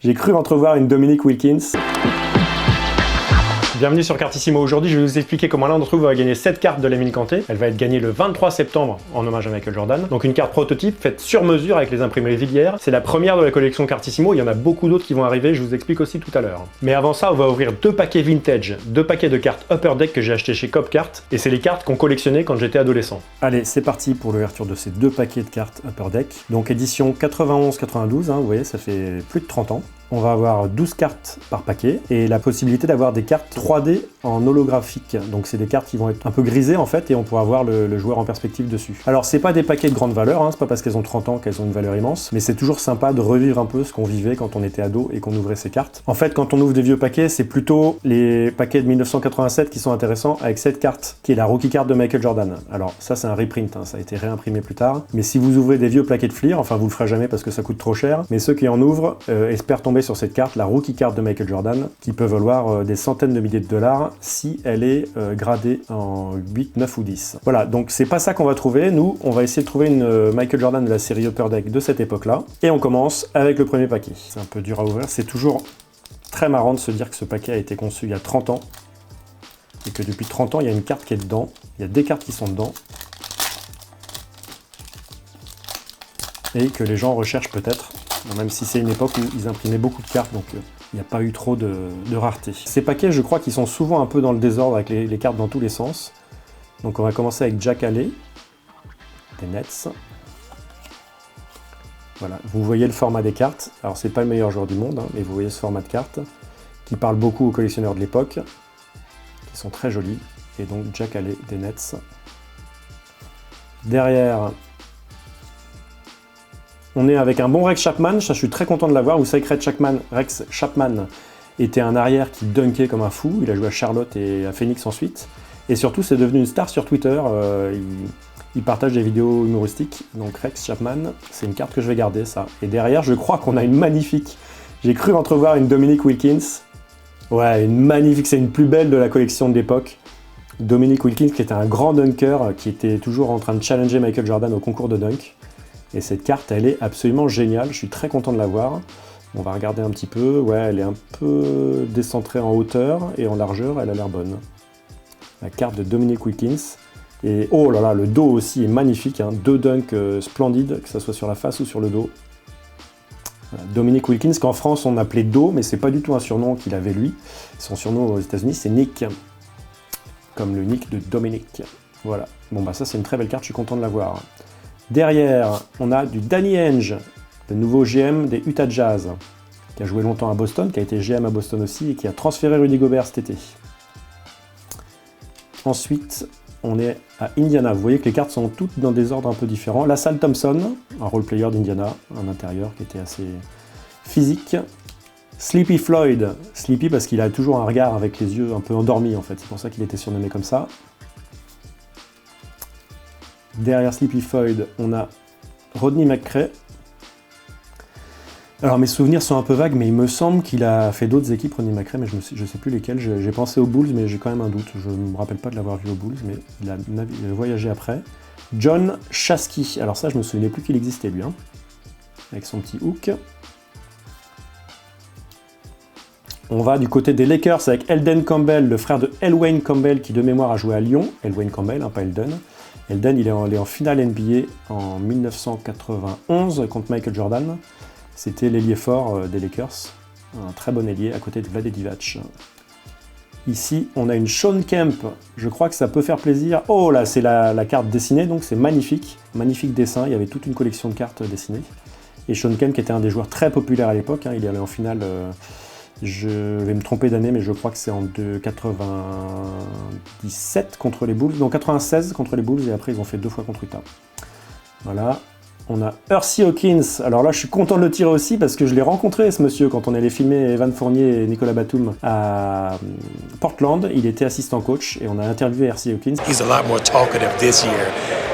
J'ai cru entrevoir une Dominique Wilkins. Bienvenue sur Cartissimo. Aujourd'hui, je vais vous expliquer comment l'un d'entre vous va gagner cette carte de l'Emile Kanté. Elle va être gagnée le 23 septembre en hommage à Michael Jordan. Donc une carte prototype faite sur mesure avec les imprimeries Villiers. C'est la première de la collection Cartissimo. Il y en a beaucoup d'autres qui vont arriver, je vous explique aussi tout à l'heure. Mais avant ça, on va ouvrir deux paquets vintage, deux paquets de cartes Upper Deck que j'ai acheté chez Copcart. Et c'est les cartes qu'on collectionnait quand j'étais adolescent. Allez, c'est parti pour l'ouverture de ces deux paquets de cartes Upper Deck. Donc édition 91-92, vous voyez, ça fait plus de 30 ans. On va avoir 12 cartes par paquet et la possibilité d'avoir des cartes 3D en holographique. Donc c'est des cartes qui vont être un peu grisées en fait et on pourra voir le joueur en perspective dessus. Alors c'est pas des paquets de grande valeur, c'est pas parce qu'elles ont 30 ans qu'elles ont une valeur immense, mais c'est toujours sympa de revivre un peu ce qu'on vivait quand on était ado et qu'on ouvrait ces cartes. En fait, quand on ouvre des vieux paquets, c'est plutôt les paquets de 1987 qui sont intéressants avec cette carte, qui est la rookie card de Michael Jordan. Alors ça c'est un reprint, ça a été réimprimé plus tard. Mais si vous ouvrez des vieux paquets de Fleer, enfin vous le ferez jamais parce que ça coûte trop cher, mais ceux qui en ouvrent espèrent tomber sur cette carte, la rookie card de Michael Jordan, qui peut valoir des centaines de milliers de dollars si elle est gradée en 8, 9 ou 10. Voilà, donc c'est pas ça qu'on va trouver. Nous, on va essayer de trouver une Michael Jordan de la série Upper Deck de cette époque-là. Et on commence avec le premier paquet. C'est un peu dur à ouvrir. C'est toujours très marrant de se dire que ce paquet a été conçu il y a 30 ans. Et que depuis 30 ans, il y a une carte qui est dedans. Il y a des cartes qui sont dedans. Et que les gens recherchent peut-être. Même si c'est une époque où ils imprimaient beaucoup de cartes, donc il n'y a pas eu trop de rareté. Ces paquets, je crois qu'ils sont souvent un peu dans le désordre avec les cartes dans tous les sens. Donc on va commencer avec Jack Haley, des Nets. Voilà, vous voyez le format des cartes. Alors c'est pas le meilleur joueur du monde, mais vous voyez ce format de cartes qui parle beaucoup aux collectionneurs de l'époque, qui sont très jolis. Et donc Jack Haley, des Nets. Derrière, on est avec un bon Rex Chapman, ça je suis très content de l'avoir. Vous savez que Rex Chapman était un arrière qui dunkait comme un fou. Il a joué à Charlotte et à Phoenix ensuite. Et surtout, c'est devenu une star sur Twitter. Il partage des vidéos humoristiques. Donc Rex Chapman, c'est une carte que je vais garder, ça. Et derrière, je crois qu'on a une magnifique. J'ai cru entrevoir une Dominique Wilkins. Ouais, une magnifique, c'est une plus belle de la collection de l'époque. Dominique Wilkins, qui était un grand dunker, qui était toujours en train de challenger Michael Jordan au concours de dunk. Et cette carte, elle est absolument géniale, je suis très content de la voir. On va regarder un petit peu, ouais, elle est un peu décentrée en hauteur et en largeur, elle a l'air bonne. La carte de Dominique Wilkins. Et oh là là, le dos aussi est magnifique, deux dunks splendides, que ce soit sur la face ou sur le dos. Voilà, Dominique Wilkins, qu'en France on appelait Do, mais c'est pas du tout un surnom qu'il avait lui. Son surnom aux États-Unis, c'est Nick, comme le Nick de Dominique. Voilà, bon bah ça c'est une très belle carte, je suis content de la voir. Derrière, on a du Danny Ainge, le nouveau GM des Utah Jazz, qui a joué longtemps à Boston, qui a été GM à Boston aussi, et qui a transféré Rudy Gobert cet été. Ensuite, on est à Indiana. Vous voyez que les cartes sont toutes dans des ordres un peu différents. LaSalle Thompson, un role-player d'Indiana, un intérieur qui était assez physique. Sleepy Floyd, Sleepy parce qu'il a toujours un regard avec les yeux un peu endormis en fait, c'est pour ça qu'il était surnommé comme ça. Derrière Sleepy Floyd, on a Rodney McRae. Alors mes souvenirs sont un peu vagues, mais il me semble qu'il a fait d'autres équipes, Rodney McRae, mais je ne sais plus lesquelles. J'ai pensé aux Bulls, mais j'ai quand même un doute. Je ne me rappelle pas de l'avoir vu aux Bulls, mais il a voyagé après. John Chasky. Alors ça, je ne me souvenais plus qu'il existait, lui. Avec son petit hook. On va du côté des Lakers avec Elden Campbell, le frère de Elwayne Campbell, qui de mémoire a joué à Lyon. Elwayne Campbell, pas Elden. Elden, il est en finale NBA en 1991 contre Michael Jordan. C'était l'ailier fort des Lakers, un très bon ailier à côté de Vlade Divac. Ici, on a une Shawn Kemp, je crois que ça peut faire plaisir. Oh là, c'est la carte dessinée, donc c'est magnifique. Magnifique dessin, il y avait toute une collection de cartes dessinées. Et Shawn Kemp, qui était un des joueurs très populaires à l'époque, il est allé en finale, je vais me tromper d'année, mais je crois que c'est en 97 contre les Bulls, non 96 contre les Bulls, et après ils ont fait 2 fois contre Utah. Voilà. On a Hersey Hawkins, alors là je suis content de le tirer aussi parce que je l'ai rencontré ce monsieur quand on allait filmer Evan Fournier et Nicolas Batum à Portland, il était assistant coach et on a interviewé Hersey Hawkins. He's a lot more talkative this year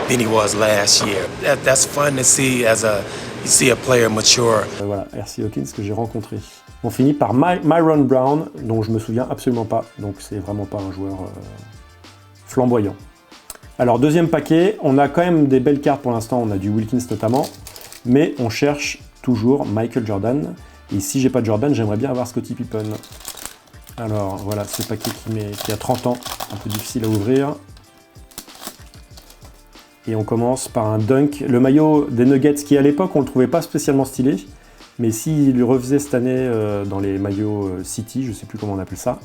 than he was last year. That's fun to see as you see a player mature. Voilà, Hersey Hawkins que j'ai rencontré. On finit par Myron Brown, dont je me souviens absolument pas, donc c'est vraiment pas un joueur flamboyant. Alors deuxième paquet, on a quand même des belles cartes pour l'instant, on a du Wilkins notamment, mais on cherche toujours Michael Jordan. Et si j'ai pas de Jordan, j'aimerais bien avoir Scottie Pippen. Alors voilà, ce paquet qui a 30 ans, un peu difficile à ouvrir. Et on commence par un Dunk, le maillot des Nuggets qui à l'époque on le trouvait pas spécialement stylé, mais s'il le refaisait cette année dans les maillots City, je sais plus comment on appelle ça,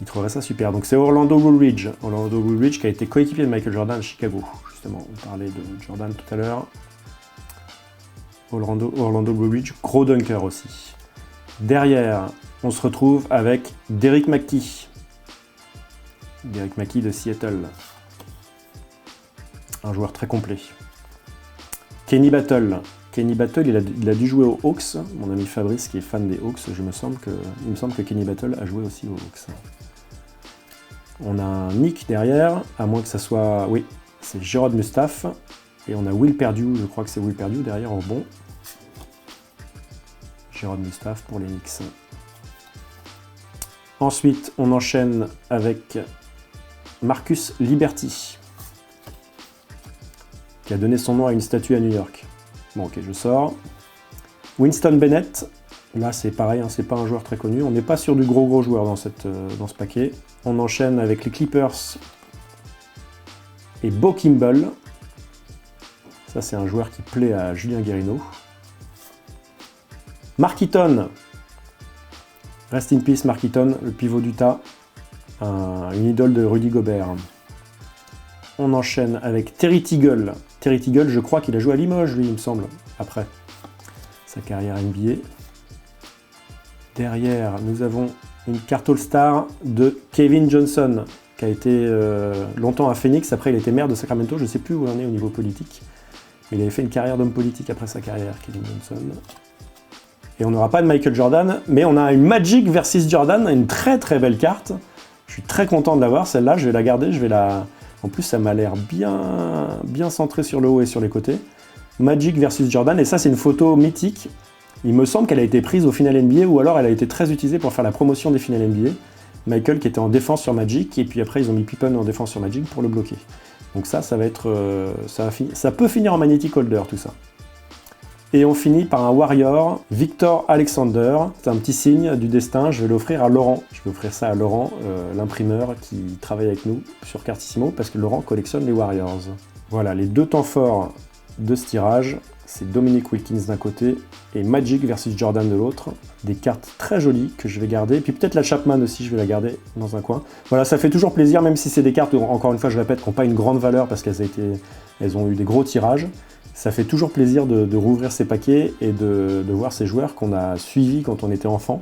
il trouverait ça super. Donc c'est Orlando Woolridge qui a été coéquipier de Michael Jordan à Chicago. Justement, on parlait de Jordan tout à l'heure. Orlando Woolridge, gros dunker aussi. Derrière, on se retrouve avec Derrick McKey. Derrick McKey de Seattle. Un joueur très complet. Kenny Battle. Kenny Battle, il a dû jouer aux Hawks. Mon ami Fabrice, qui est fan des Hawks, il me semble que Kenny Battle a joué aussi aux Hawks. On a un Nick derrière, à moins que ça soit... Oui, c'est Gerard Mustaf. Et on a Will Perdue, je crois que c'est Will Perdue derrière au bon. Gerard Mustaf pour les Knicks. Ensuite, on enchaîne avec Marcus Liberty, qui a donné son nom à une statue à New York. Bon, ok, je sors. Winston Bennett, là c'est pareil, hein, c'est pas un joueur très connu. On n'est pas sur du gros joueur dans ce paquet. On enchaîne avec les Clippers et Bo Kimble. Ça, c'est un joueur qui plaît à Julien Guerino. Mark Eaton. Rest in peace, Mark Eaton, le pivot d'Utah. Une idole de Rudy Gobert. On enchaîne avec Terry Teagle. Terry Teagle, je crois qu'il a joué à Limoges, lui, il me semble, après sa carrière NBA. Derrière, nous avons une carte All-Star de Kevin Johnson, qui a été longtemps à Phoenix. Après, il était maire de Sacramento. Je ne sais plus où il en est au niveau politique. Mais il avait fait une carrière d'homme politique après sa carrière, Kevin Johnson. Et on n'aura pas de Michael Jordan, mais on a une Magic versus Jordan, une très très belle carte. Je suis très content de l'avoir, celle-là, je vais la garder, En plus, ça m'a l'air bien centré sur le haut et sur les côtés. Magic versus Jordan, et ça, c'est une photo mythique. Il me semble qu'elle a été prise au final NBA, ou alors elle a été très utilisée pour faire la promotion des finales NBA. Michael qui était en défense sur Magic, et puis après, ils ont mis Pippen en défense sur Magic pour le bloquer. Donc ça va être... ça peut finir en Magnetic Holder, tout ça. Et on finit par un Warrior, Victor Alexander. C'est un petit signe du destin, je vais l'offrir à Laurent. Je vais offrir ça à Laurent, l'imprimeur qui travaille avec nous sur Cartissimo, parce que Laurent collectionne les Warriors. Voilà, les deux temps forts de ce tirage, c'est Dominique Wilkins d'un côté et Magic versus Jordan de l'autre. Des cartes très jolies que je vais garder. Puis peut-être la Chapman aussi, je vais la garder dans un coin. Voilà, ça fait toujours plaisir, même si c'est des cartes, encore une fois, je répète, qui n'ont pas une grande valeur parce qu'elles ont eu des gros tirages. Ça fait toujours plaisir de rouvrir ces paquets et de voir ces joueurs qu'on a suivis quand on était enfant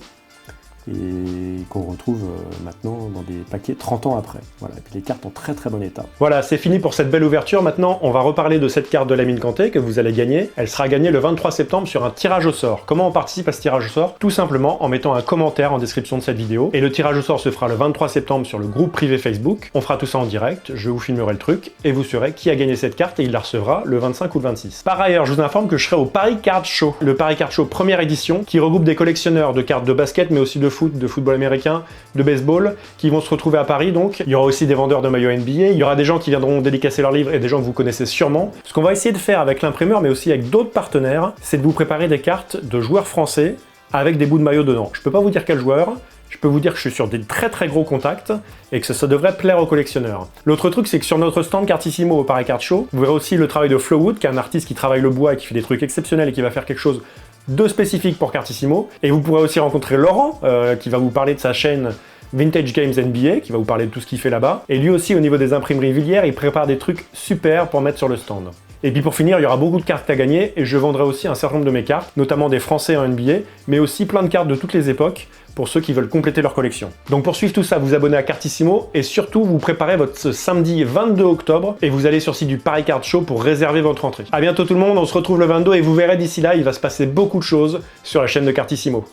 et qu'on retrouve maintenant dans des paquets 30 ans après. Voilà, et puis les cartes en très très bon état. Voilà, c'est fini pour cette belle ouverture. Maintenant, on va reparler de cette carte de Lamine Kanté que vous allez gagner. Elle sera gagnée le 23 septembre sur un tirage au sort. Comment on participe à ce tirage au sort? Tout simplement en mettant un commentaire en description de cette vidéo. Et le tirage au sort se fera le 23 septembre sur le groupe privé Facebook. On fera tout ça en direct, je vous filmerai le truc et vous saurez qui a gagné cette carte et il la recevra le 25 ou le 26. Par ailleurs, je vous informe que je serai au Paris Card Show. Le Paris Card Show première édition qui regroupe des collectionneurs de cartes de basket mais aussi de foot, de football américain, de baseball, qui vont se retrouver à Paris donc. Il y aura aussi des vendeurs de maillots NBA, il y aura des gens qui viendront dédicacer leurs livres et des gens que vous connaissez sûrement. Ce qu'on va essayer de faire avec l'imprimeur, mais aussi avec d'autres partenaires, c'est de vous préparer des cartes de joueurs français avec des bouts de maillot dedans. Je peux pas vous dire quel joueur, je peux vous dire que je suis sur des très très gros contacts et que ça devrait plaire aux collectionneurs. L'autre truc, c'est que sur notre stand Cartissimo au Paris Card Show, vous verrez aussi le travail de Flowwood, qui est un artiste qui travaille le bois et qui fait des trucs exceptionnels et qui va faire quelque chose de spécifique pour Cartissimo. Et vous pourrez aussi rencontrer Laurent, qui va vous parler de sa chaîne Vintage Games NBA, qui va vous parler de tout ce qu'il fait là-bas. Et lui aussi, au niveau des imprimeries Villiers, il prépare des trucs super pour mettre sur le stand. Et puis pour finir, il y aura beaucoup de cartes à gagner, et je vendrai aussi un certain nombre de mes cartes, notamment des Français en NBA, mais aussi plein de cartes de toutes les époques, pour ceux qui veulent compléter leur collection. Donc pour suivre tout ça, vous abonnez à Cartissimo, et surtout, vous préparez votre samedi 22 octobre, et vous allez sur le site du Paris Card Show pour réserver votre entrée. A bientôt tout le monde, on se retrouve le 22, et vous verrez d'ici là, il va se passer beaucoup de choses sur la chaîne de Cartissimo.